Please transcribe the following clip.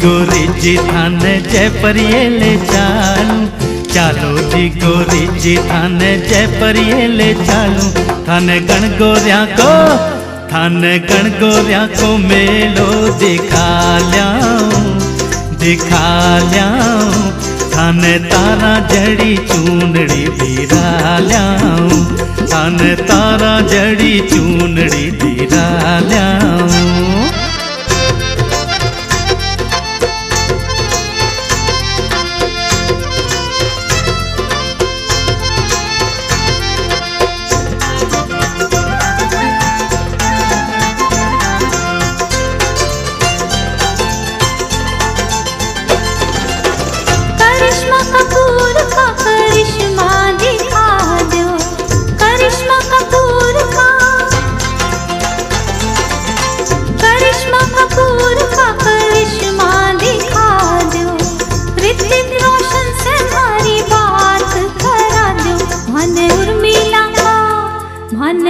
गोरी जी थाने जयपुर ये ले चालू, चालो जी गोरी जी थाने जयपुर ये ले चालू। थाने गण गोरिया को मेलो दिखा ल्याऊं, थाने तारा जड़ी चूनड़ी दीरा ल्याऊं, थाने तारा जड़ी चूनड़ी दीरा ल्याऊं। मन